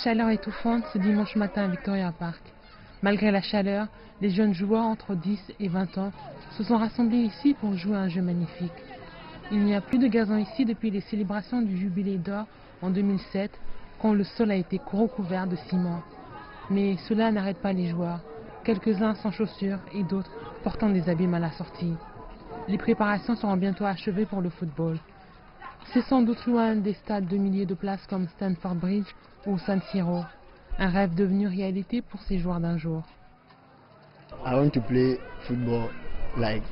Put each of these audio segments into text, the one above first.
Chaleur étouffante ce dimanche matin à Victoria Park. Malgré la chaleur, les jeunes joueurs entre 10 et 20 ans se sont rassemblés ici pour jouer à un jeu magnifique. Il n'y a plus de gazon ici depuis les célébrations du Jubilé d'or en 2007, quand le sol a été recouvert de ciment. Mais cela n'arrête pas les joueurs, quelques-uns sans chaussures et d'autres portant des habits mal assortis. Les préparations seront bientôt achevées pour le football. C'est sans doute loin des stades de milliers de places comme Stamford Bridge ou San Siro, un rêve devenu réalité pour ces joueurs d'un jour. I want to play football like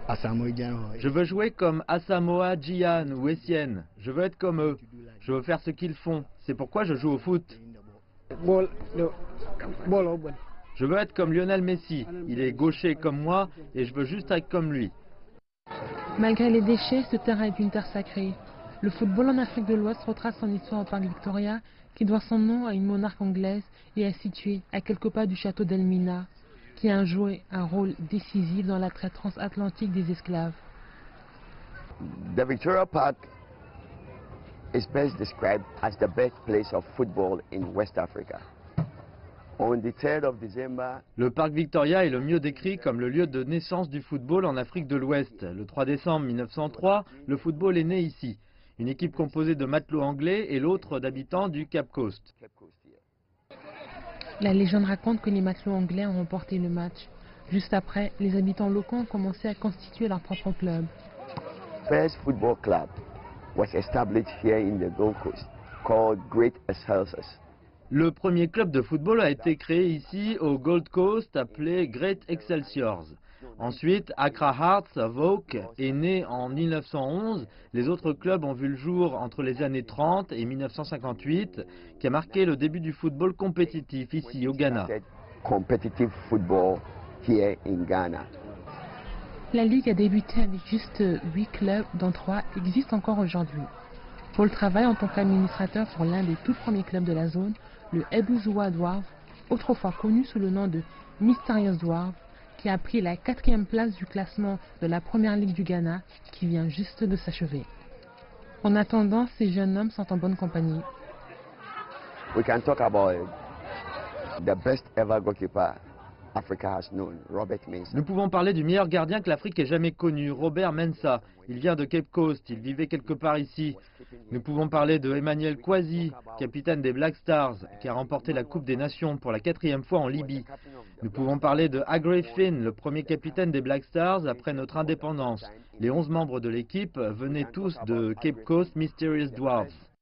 Asamoah Gyan. Je veux jouer comme Asamoah Gyan ou Essien. Je veux être comme eux. Je veux faire ce qu'ils font. C'est pourquoi je joue au foot. Je veux être comme Lionel Messi. Il est gaucher comme moi et je veux juste être comme lui. Malgré les déchets, ce terrain est une terre sacrée. Le football en Afrique de l'Ouest retrace son histoire au parc Victoria, qui doit son nom à une monarque anglaise et est situé à quelques pas du château d'Elmina, qui a joué un rôle décisif dans la traite transatlantique des esclaves. The Victoria Park is best described as the birthplace of football in West Africa. On the 3rd of December, Le parc Victoria est le mieux décrit comme le lieu de naissance du football en Afrique de l'Ouest. Le 3 décembre 1903, le football est né ici. Une équipe composée de matelots anglais et l'autre d'habitants du Cape Coast. La légende raconte que les matelots anglais ont remporté le match. Juste après, les habitants locaux ont commencé à constituer leur propre club. first football club was established here in the Gold Coast called Great Excelsiors. Le premier club de football a été créé ici au Gold Coast appelé Great Excelsiors. Ensuite, Accra Hearts of Oak est né en 1911. Les autres clubs ont vu le jour entre les années 30 et 1958, qui a marqué le début du football compétitif ici au Ghana. Competitive football here in Ghana. La ligue a débuté avec juste 8 clubs, dont 3 existent encore aujourd'hui. Paul travaille en tant qu'administrateur pour l'un des tout premiers clubs de la zone, le Ebuzoa Dwarf, autrefois connu sous le nom de Mysterious Dwarf, qui a pris la 4e place du classement de la première ligue du Ghana, qui vient juste de s'achever. En attendant, ces jeunes hommes sont en bonne compagnie. We can talk about the best ever goalkeeper Africa has known, Robert Mensah. Nous pouvons parler du meilleur gardien que l'Afrique ait jamais connu, Robert Mensah. Il vient de Cape Coast, il vivait quelque part ici. Nous pouvons parler de Emmanuel Kwasi, capitaine des Black Stars, qui a remporté la Coupe des Nations pour la 4e fois en Libye. Nous pouvons parler de Aggrey Finn, le premier capitaine des Black Stars après notre indépendance. Les 11 membres de l'équipe venaient tous de Cape Coast Mysterious Dwarfs.